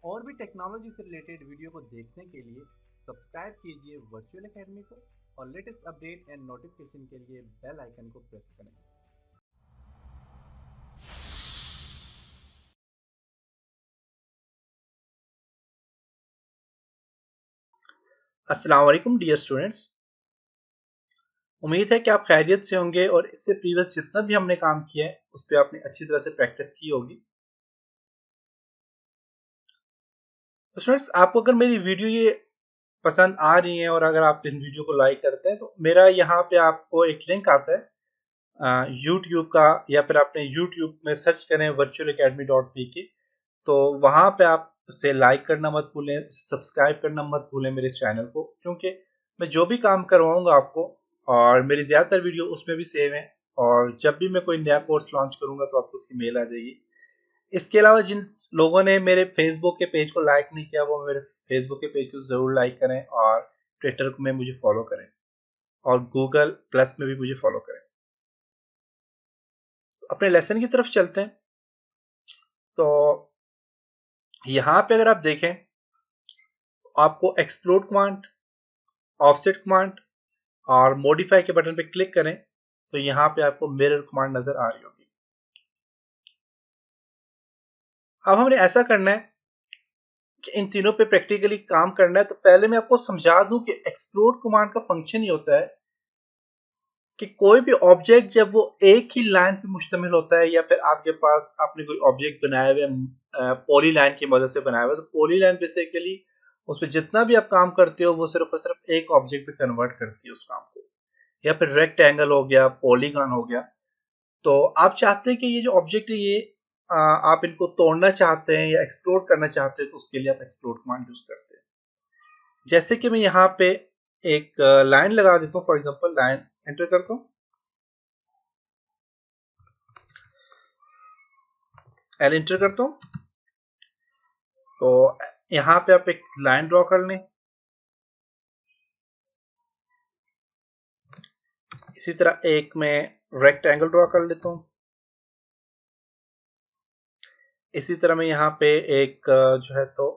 और भी टेक्नोलॉजी से रिलेटेड वीडियो को देखने के लिए सब्सक्राइब कीजिए वर्चुअल एकेडमी को और लेटेस्ट अपडेट एंड नोटिफिकेशन के लिए बेल आइकन को प्रेस करें। अस्सलाम वालेकुम डियर स्टूडेंट्स। उम्मीद है कि आप खैरियत से होंगे और इससे प्रीवियस जितना भी हमने काम किया है उस पर आपने अच्छी तरह से प्रैक्टिस की होगी। तो स्टूडेंट्स, आपको अगर मेरी वीडियो ये पसंद आ रही है और अगर आप इस वीडियो को लाइक करते हैं तो मेरा यहाँ पे आपको एक लिंक आता है यूट्यूब का, या फिर आपने यूट्यूब में सर्च करें virtualacademy.pk। तो वहां पे आप उसे लाइक करना मत भूलें, सब्सक्राइब करना मत भूलें मेरे इस चैनल को, क्योंकि मैं जो भी काम करवाऊंगा आपको और मेरी ज्यादातर वीडियो उसमें भी सेव है, और जब भी मैं कोई नया कोर्स लॉन्च करूंगा तो आपको उसकी मेल आ जाएगी। इसके अलावा जिन लोगों ने मेरे फेसबुक के पेज को लाइक नहीं किया वो मेरे फेसबुक के पेज को जरूर लाइक करें, और ट्विटर में मुझे फॉलो करें, और गूगल प्लस में भी मुझे फॉलो करें। तो अपने लेसन की तरफ चलते हैं। तो यहाँ पे अगर आप देखें तो आपको एक्सप्लोड कमांड, ऑफसेट कमांड और मॉडिफाई के बटन पे क्लिक करें तो यहाँ पे आपको मिरर कमांड नजर आ रही होगी। अब हमने ऐसा करना है कि इन तीनों पे प्रैक्टिकली काम करना है। तो पहले मैं आपको समझा दूं कि एक्सप्लोड कमांड का फंक्शन ही होता है कि कोई भी ऑब्जेक्ट जब वो एक ही लाइन पे मुश्तमिल होता है, या फिर आपके पास आपने कोई ऑब्जेक्ट बनाया हुआ है पॉली लाइन की मदद से बनाया हुआ है, तो पॉली लाइन बेसिकली उस पर जितना भी आप काम करते हो वो सिर्फ और सिर्फ एक ऑब्जेक्ट पे कन्वर्ट करती है उस काम को। या फिर रेक्टेंगल हो गया, पॉलीगॉन हो गया। तो आप चाहते हैं कि ये जो ऑब्जेक्ट है ये आप इनको तोड़ना चाहते हैं या एक्सप्लोर करना चाहते हैं, तो उसके लिए आप एक्सप्लोर कमांड यूज करते हैं। जैसे कि मैं यहाँ पे एक लाइन लगा देता हूँ, फॉर एग्जांपल लाइन एंटर करता हूँ, एल एंटर करता हूँ। तो यहाँ पे आप एक लाइन ड्रॉ कर लें। इसी तरह एक मैं रेक्टेंगल ड्रॉ कर लेता हूँ। इसी तरह मैं यहाँ पे एक जो है तो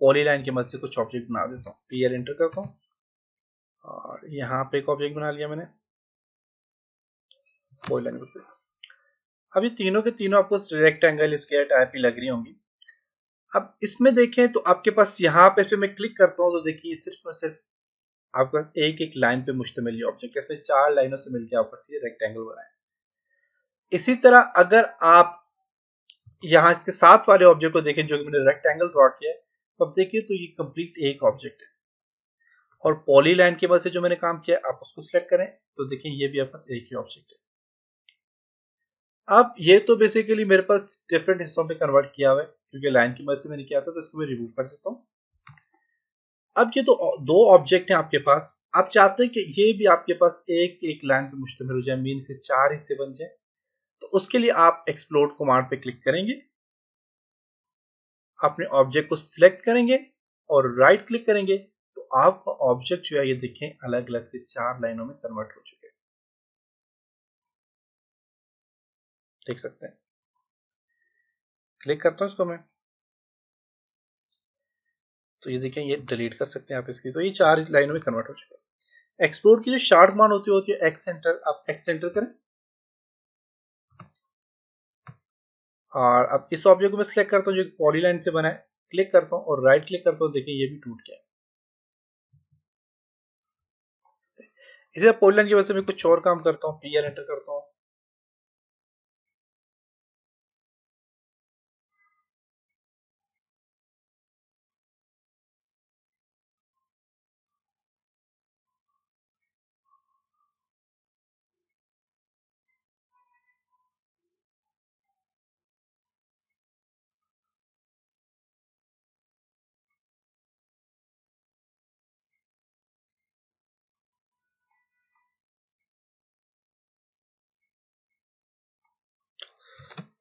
पॉली लाइन की मदद से कुछ ऑब्जेक्ट बना देता हूँ। पीएल एंटर करता हूँ और यहाँ पे एक ऑब्जेक्ट बना लिया मैंने पॉली लाइन से। अब ये तीनों के तीनों आपको रेक्टेंगल स्क्वायर टाइप की लग रही होंगी। अब इसमें देखें तो आपके पास यहाँ पे इस पे मैं क्लिक करता हूँ तो देखिए सिर्फ और सिर्फ आपका एक एक लाइन पे मुश्तमिल ये ऑब्जेक्ट है। इसमें 4 लाइनों से मिलकर आपस ये रेक्टेंगल बना है। इसी तरह अगर आप यहाँ इसके साथ वाले ऑब्जेक्ट को देखें जो कि मैंने रेक्टेंगल ड्रॉ किया है, तो अब देखिए तो ये कंप्लीट एक ऑब्जेक्ट है। और पॉली लाइन की मदद से जो मैंने काम किया आप उसको सिलेक्ट करें तो देखिए ये भी आपके पास एक ही ऑब्जेक्ट है। अब ये तो बेसिकली मेरे पास डिफरेंट हिस्सों पे कन्वर्ट किया हुआ है क्योंकि लाइन की मदद से मैंने किया था, तो इसको मैं रिमूव कर देता हूँ। अब ये तो दो ऑब्जेक्ट हैं आपके पास। आप चाहते हैं कि ये भी आपके पास एक एक लाइन पे मुश्तमिल हो जाए, मीन से 4 हिस्से बन जाए। तो उसके लिए आप एक्सप्लोड कमांड पे क्लिक करेंगे, अपने ऑब्जेक्ट को सिलेक्ट करेंगे और राइट क्लिक करेंगे तो आपका ऑब्जेक्ट जो है ये देखें अलग अलग से 4 लाइनों में कन्वर्ट हो चुके हैं। देख सकते हैं। क्लिक करता हूं इसको मैं तो ये देखें ये डिलीट कर सकते हैं आप इसकी। तो ये 4 लाइनों में कन्वर्ट हो चुके हैं। एक्सप्लोड की जो शार्ट कमांड होती है एक्स सेंटर। आप एक्स सेंटर करें और अब इस ऑब्जेक्ट को मैं सिलेक्ट करता हूँ जो पॉलीलाइन से बना है, क्लिक करता हूँ और राइट क्लिक करता हूँ, देखिए ये भी टूट गया। इसी तरह पॉलीलाइन की वजह से मैं कुछ और काम करता हूँ, पीएल एंटर करता हूँ।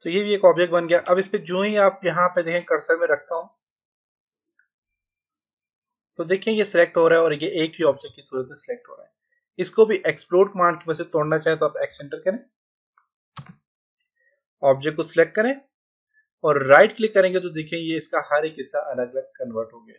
तो ये भी एक ऑब्जेक्ट बन गया। अब इस पे जो ही आप यहाँ पे देखें कर्सर में रखता हूँ तो देखिए ये सिलेक्ट हो रहा है और ये एक ही ऑब्जेक्ट की सूरत में सिलेक्ट हो रहा है। इसको भी एक्सप्लोड कमांड की वजह से तोड़ना चाहे तो आप एक्स एंटर करें, ऑब्जेक्ट को सिलेक्ट करें और राइट क्लिक करेंगे तो देखें ये इसका हर एक हिस्सा अलग अलग कन्वर्ट हो गया।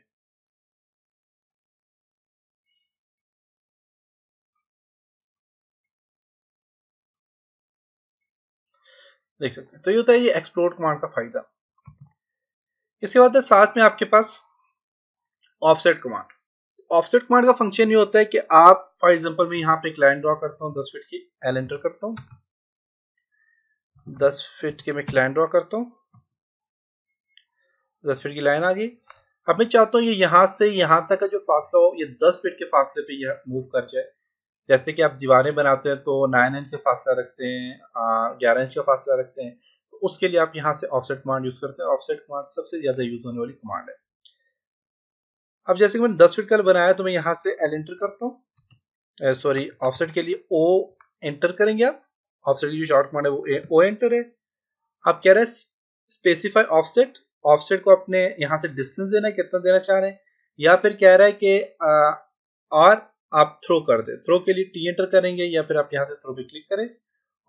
देख सकते हैं। तो ये होता है ये एक्सप्लोर कमांड का फायदा। इसके बाद साथ में आपके पास ऑफसेट कमांड। ऑफसेट कमांड का फंक्शन ये होता है कि आप फॉर एग्जांपल मैं यहाँ पे एक लाइन ड्रॉ करता हूँ 10 फीट की, एल एंटर करता हूँ, 10 फीट की मैं एक लाइन ड्रॉ करता हूँ, 10 फीट की लाइन आ गई। अब मैं चाहता हूँ ये यहाँ से यहाँ तक का जो फासला हो ये 10 फीट के फासले पे यह मूव कर जाए। जैसे कि आप दीवारें बनाते हैं तो 9 इंच का फासला रखते हैं, 11 इंच का फासला रखते हैं, तो उसके लिए आप यहाँ से ऑफसेट कमांड यूज करते हैं। ऑफसेट कमांड सबसे ज्यादा यूज होने वाली कमांड है। अब जैसे कि मैंने 10 फीट का बनाया तो मैं यहाँ से एल एंटर करता हूँ, सॉरी ऑफसेट के लिए ओ एंटर करेंगे आप। ऑफसेट की जो शॉर्ट कमांड है वो ओ एंटर है। अब कह रहे हैं स्पेसिफाई ऑफसेट, ऑफसेट को अपने यहाँ से डिस्टेंस देना है, कितना देना चाह रहे हैं, या फिर कह रहा है कि और आप थ्रो कर दे। थ्रो के लिए टी एंटर करेंगे या फिर आप यहाँ से थ्रो पे क्लिक करें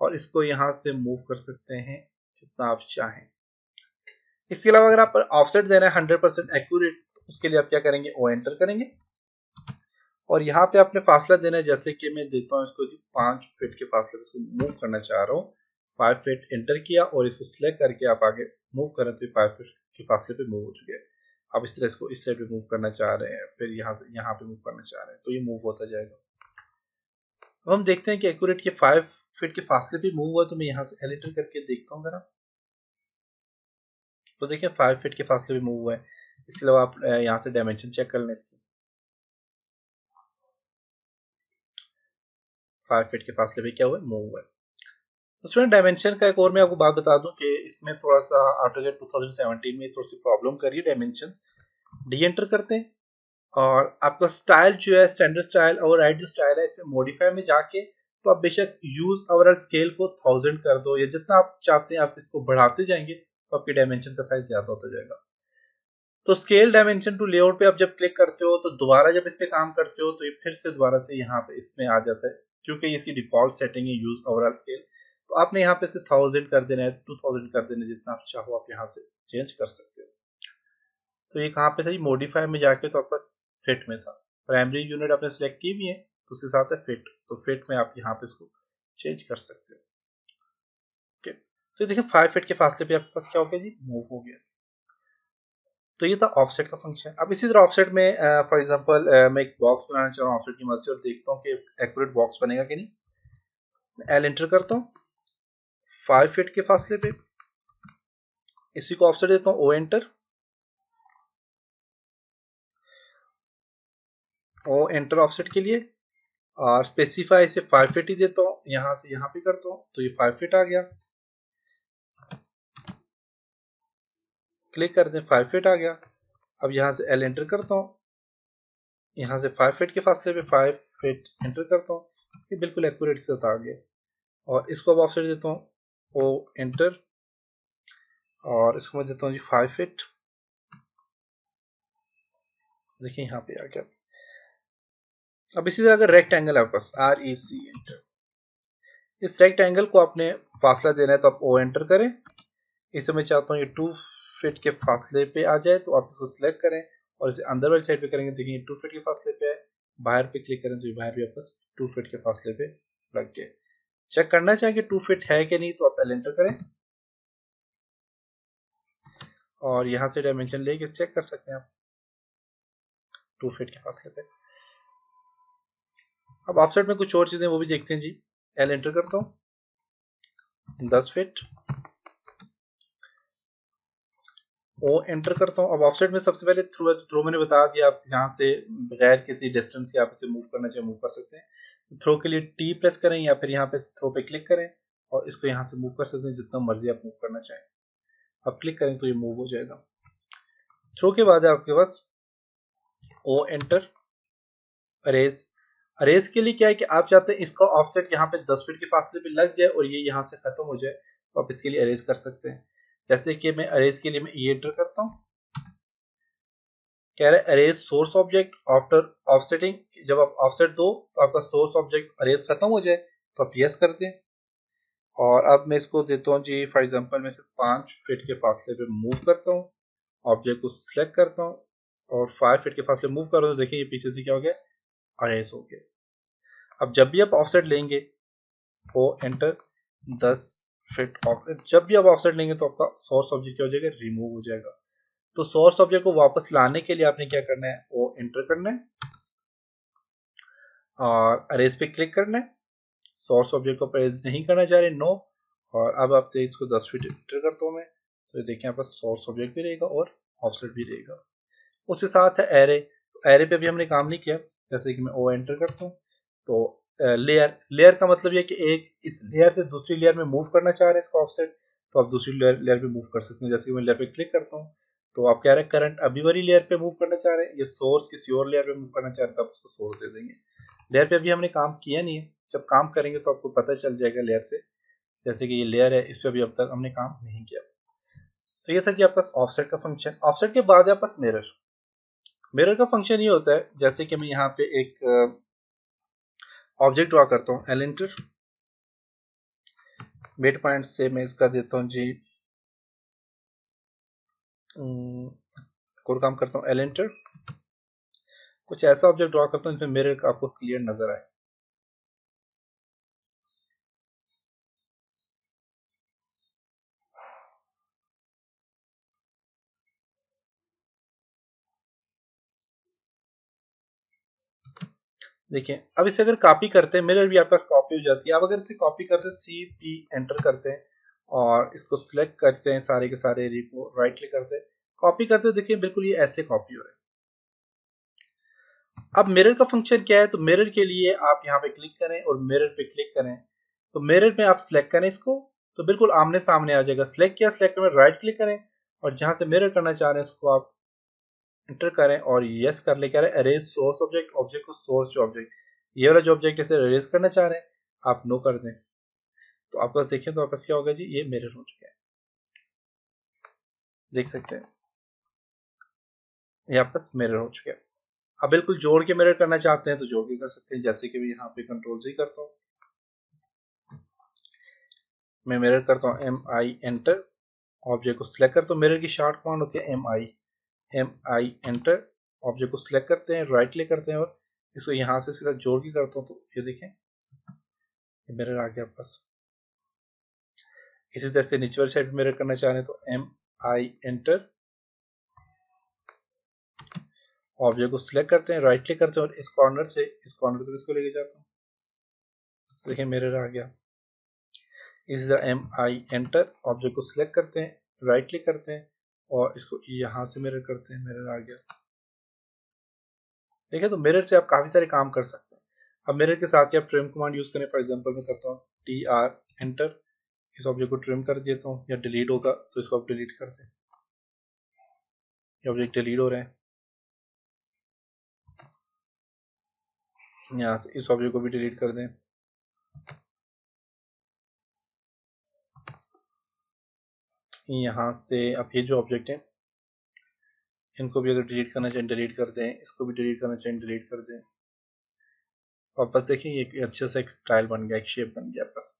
और इसको यहाँ से मूव कर सकते हैं जितना आप चाहें। इसके अलावा अगर आप ऑफसेट देना है 100% एक्यूरेट तो उसके लिए आप क्या करेंगे, ओ एंटर करेंगे और यहाँ पे आपने फासला देना है। जैसे कि मैं देता हूँ इसको 5 फीट के फासले पे इसको मूव करना चाह रहा हूँ, 5 फीट एंटर किया और इसको सिलेक्ट करके आप आगे मूव करें तो 5 फीट के फासले पे मूव हो चुके हैं। अब इस तरह इसको इस साइड पे मूव करना चाह रहे हैं, फिर यहाँ से यहाँ पे मूव करना चाह रहे हैं, तो ये मूव होता जाएगा। अब हम देखते हैं कि एक्यूरेट के 5 फीट के फासले पे मूव हुआ, तो मैं यहाँ से एल एंटर करके देखता हूँ जरा, तो देखिए 5 फीट के फासले पे मूव हुआ है। इसके अलावा आप यहाँ से डायमेंशन चेक कर लें इसकी, 5 फीट के फासले पे क्या हुआ है, मूव हुआ है। तो स्टूडेंट डायमेंशन का एक और मैं आपको बात बता दूं कि इसमें थोड़ा सा AutoCAD 2017 में थोड़ी सी प्रॉब्लम कर रही है। डायमेंशन डी एंटर करते हैं और आपका स्टाइल जो है स्टैंडर्ड स्टाइल और राइट जो स्टाइल है इसमें मॉडिफाई में जाके तो आप बेशक यूज ओवरऑल स्केल को 1000 कर दो, या जितना आप चाहते हैं आप इसको बढ़ाते जाएंगे तो आपके डायमेंशन का साइज ज्यादा होता जाएगा। तो स्केल डायमेंशन टू लेआउट पे आप जब क्लिक करते हो तो दोबारा जब इस पे काम करते हो तो ये फिर से दोबारा से यहाँ पे इसमें आ जाता है, क्योंकि ये इसकी डिफॉल्ट सेटिंग है यूज ओवरऑल स्केल। तो आपने यहाँ पे से 1000 कर देना है, 2000 कर देना है, जितना आप चाहो आप यहाँ से चेंज कर सकते हो। तो ये कहाँ पे था, मॉडिफाई में जाके तो आपका फिट में था। प्राइमरी यूनिट आपने सेलेक्ट की भी है तो उसके साथ है फिट, तो फिट में आप यहाँ पे इसको चेंज कर सकते हो। ओके, तो देखिए 5 फीट के फासले पे आपके पास क्या हो गया जी, मूव हो गया। तो ये था ऑफसेट का फंक्शन। अब इसी तरह ऑफसेट में फॉर एग्जांपल मैं एक बॉक्स बनाना चाह रहा हूँ ऑफसेट की मदद से और देखता हूँ कि एक्यूरेट बॉक्स बनेगा कि नहीं। एल एंटर करता हूँ 5 फीट के फासले पे, इसी को ऑफसेट देता हूँ, O enter, O enter offset के लिए और स्पेसिफाई इसे 5 फीट ही देता हूँ, यहाँ से यहाँ पे करता हूँ तो ये 5 फीट आ गया। क्लिक कर दें 5 फीट आ गया। अब यहाँ से एल एंटर करता हूँ, यहाँ से 5 फीट के फासले पे 5 फीट एंटर करता हूँ, ये बिल्कुल एक्यूरेट से आ गया। और इसको अब ऑफसेट देता हूँ, ओ एंटर और इसको मैं देता हूँ जी 5 फीट। देखिए यहाँ पे आ गया। अब इसी तरह अगर रेक्टेंगल है आपके पास REC एंटर, इस रेक्टेंगल को आपने फासला देना है तो आप ओ एंटर करें। इसे मैं चाहता हूँ ये 2 फीट के फासले पे आ जाए, तो आप इसको सिलेक्ट करें और इसे अंदर वाली साइड पे करेंगे, देखिए 2 फीट के फासले पे है। बाहर पे क्लिक करें तो ये बाहर भी आपके पास 2 फीट के फासले पे लग गए। चेक करना चाहिए कि 2 फीट है कि नहीं, तो आप एल एंटर करें और यहाँ से डायमेंशन लेके चेक कर सकते हैं आप 2 फीट के फासले पे। अब ऑफसेट में कुछ और चीजें वो भी देखते हैं जी। एल एंटर करता हूँ 10 फीट, ओ एंटर करता हूँ। अब ऑफसेट में सबसे पहले थ्रो है, तो थ्रो मैंने बता दिया, आप यहाँ से बगैर किसी डिस्टेंस के आप इसे मूव करना चाहे मूव कर सकते हैं। थ्रो के लिए टी प्रेस करें या फिर यहाँ पे थ्रो पे क्लिक करें और इसको यहाँ से मूव कर सकते हैं जितना मर्जी आप मूव करना चाहें। अब क्लिक करें तो ये मूव हो जाएगा। थ्रो के बाद है आपके पास ओ एंटर, अरेज। अरेज के लिए क्या है कि आप चाहते हैं इसका ऑफसेट यहाँ पे 10 फीट के फासले पे लग जाए और ये यहाँ से खत्म हो जाए, तो आप इसके लिए अरेज कर सकते हैं। जैसे कि मैं अरेज के लिए मैं ई एंटर करता हूँ, कह रहा है arrays source object after offsetting, जब आप ऑफसेट दो तो आपका सोर्स ऑब्जेक्ट अरेज खत्म हो जाए, तो आप यस करते हैं। और अब मैं इसको देता हूँ जी, फॉर एग्जांपल मैं इसे 5 फीट के फासले पे मूव करता हूँ, ऑब्जेक्ट को सिलेक्ट करता हूँ और 5 फीट के फासले मूव कर रहा हूँ, तो देखिए ये पीछे से क्या हो गया, अरेज हो गया। अब जब भी आप ऑफसेट लेंगे, ओ एंटर 10 फीट ऑफसेट, जब भी आप ऑफसेट लेंगे तो आपका सोर्स ऑब्जेक्ट क्या हो जाएगा, रिमूव हो जाएगा। तो सोर्स ऑब्जेक्ट को वापस लाने के लिए आपने क्या करना है, ओ एंटर करना है और अरेज पे क्लिक करना है। सोर्स ऑब्जेक्ट को अरेज नहीं करना चाह रहे, नो। और अब आप इसको 10 फीट एंटर करता हूँ मैं, तो देखिए यहाँ पर सोर्स ऑब्जेक्ट भी रहेगा और ऑफसेट भी रहेगा। उसके साथ है एरे, तो एरे पे भी हमने काम नहीं किया। जैसे कि मैं ओ एंटर करता हूँ तो लेयर, लेयर का मतलब ये कि एक इस लेयर से दूसरी लेयर में मूव करना चाह रहे हैं इसका ऑफसेट, तो आप दूसरी लेयर पे मूव कर सकते हैं। जैसे कि मैं लेयर पे क्लिक करता हूँ तो आप कह रहे हैं करंट अभी वाली लेयर पे मूव करना चाह रहे हैं, या सोर्स किसी और लेयर पे मूव करना चाह रहे हैं, तो आप उसको सोर्स दे देंगे। लेयर पे अभी हमने काम किया नहीं है, जब काम करेंगे तो आपको पता चल जाएगा लेयर से। जैसे कि ये लेयर है, इस पर अभी अब तक हमने काम नहीं किया। तो ये था जी आपका ऑफसेट का फंक्शन। ऑफसेट के बाद है आपका मिरर। मिरर का फंक्शन ये होता है, जैसे कि मैं यहाँ पे एक ऑब्जेक्ट ड्रॉ करता हूँ, एल एंटर, मिड पॉइंट से मैं इसका देता हूँ जी, कोड काम करता हूँ, एल एंटर, कुछ ऐसा ऑब्जेक्ट ड्रॉ करता हूँ जिसमें मिरर आपको क्लियर नजर आए। देखिए अब इसे अगर कॉपी करते हैं, मिरर भी आपके पास कॉपी हो जाती है। अब अगर इसे कॉपी करते हैं, सी पी एंटर करते हैं और इसको सिलेक्ट करते हैं, सारे के सारे एरिया को राइट क्लिक करते हैं, कॉपी करते हैं, देखिए बिल्कुल ये ऐसे कॉपी हो रहे हैं। अब मिरर का फंक्शन क्या है, तो मिरर के लिए आप यहाँ पे क्लिक करें और मिरर पे क्लिक करें, तो मिरर में आप सिलेक्ट करें इसको, तो बिल्कुल आमने सामने आ जाएगा। सिलेक्ट किया, सिलेक्ट में राइट क्लिक करें और जहां से मिरर करना चाह रहे हैं उसको आप एंटर करें और यस कर ले, कह रहे हैं अरेज सोर्स ऑब्जेक्ट, ऑब्जेक्ट को सोर्स जो ऑब्जेक्ट, ये वाला जो ऑब्जेक्ट इसे अरेज करना चाह रहे हैं आप नो कर दें, तो आपके पास देखिए, तो आपके पास क्या होगा जी, ये मिरर हो चुका है, देख सकते हैं ये आपका मिरर हो चुका है। अब बिल्कुल जोड़ के मिरर करना चाहते हैं तो जोड़ के कर सकते हैं। जैसे कि मैं यहाँ पे कंट्रोल से करता हूँ, मैं मिरर करता हूँ एम आई एंटर, ऑब्जेक्ट को सिलेक्ट करता हूँ, मिरर की शॉर्ट कमांड होती है एम आई एंटर, ऑब्जेक्ट को सिलेक्ट करते हैं, राइट क्लिक करते हैं और इसको यहाँ से सीधा जोड़ के करता हूँ, तो ये देखें मिरर आ गया पास। इसी तरह से नीचे वाली साइड मिरर करना चाह रहे हैं तो एम आई एंटर, ऑब्जेक्ट को सिलेक्ट करते हैं, राइट क्लिक करते हैं और इस कॉर्नर से इस कॉर्नर तक इसको लेके जाता हूँ, देखिए मिरर आ गया। इसी तरह एम आई एंटर, ऑब्जेक्ट को सिलेक्ट करते हैं, राइट क्लिक करते हैं और इसको यहाँ से मिरर करते हैं, मिरर आ गया। देखिए तो मिरर से आप काफी सारे काम कर सकते हैं। अब मिरर के साथ ही आप ट्रिम कमांड यूज करें, फॉर एग्जांपल मैं करता हूँ टी आर एंटर, इस ऑब्जेक्ट को ट्रिम कर देता हूँ, या डिलीट होगा तो इसको आप डिलीट कर दें, ये ऑब्जेक्ट डिलीट हो रहे हैं। यहाँ से इस ऑब्जेक्ट को भी डिलीट कर दें, यहाँ से अब ये जो ऑब्जेक्ट है इनको भी अगर डिलीट करना चाहें डिलीट कर दें, इसको भी डिलीट करना चाहें डिलीट कर दें। और बस देखिए ये अच्छे से एक स्टाइल बन गया, एक शेप बन गया बस।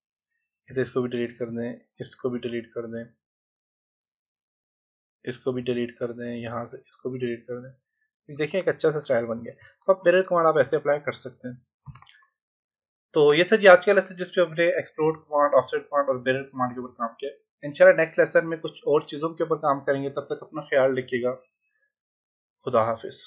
इसे इसको भी डिलीट कर दें, इसको भी डिलीट कर दें, इसको भी डिलीट कर दें, यहाँ से इसको भी डिलीट कर दें। देखिए एक अच्छा सा स्टाइल बन गया। तो आप मिरर कमांड आप ऐसे अप्लाई कर सकते हैं। तो ये था जी आज का लेसन जिसपे हमने एक्सप्लोड कमांड, ऑफसेट कमांड और मिरर कमांड के ऊपर काम किया। इंशाल्लाह नेक्स्ट लेसन में कुछ और चीजों के ऊपर काम करेंगे। तब तक अपना ख्याल रखिएगा। खुदा हाफिज।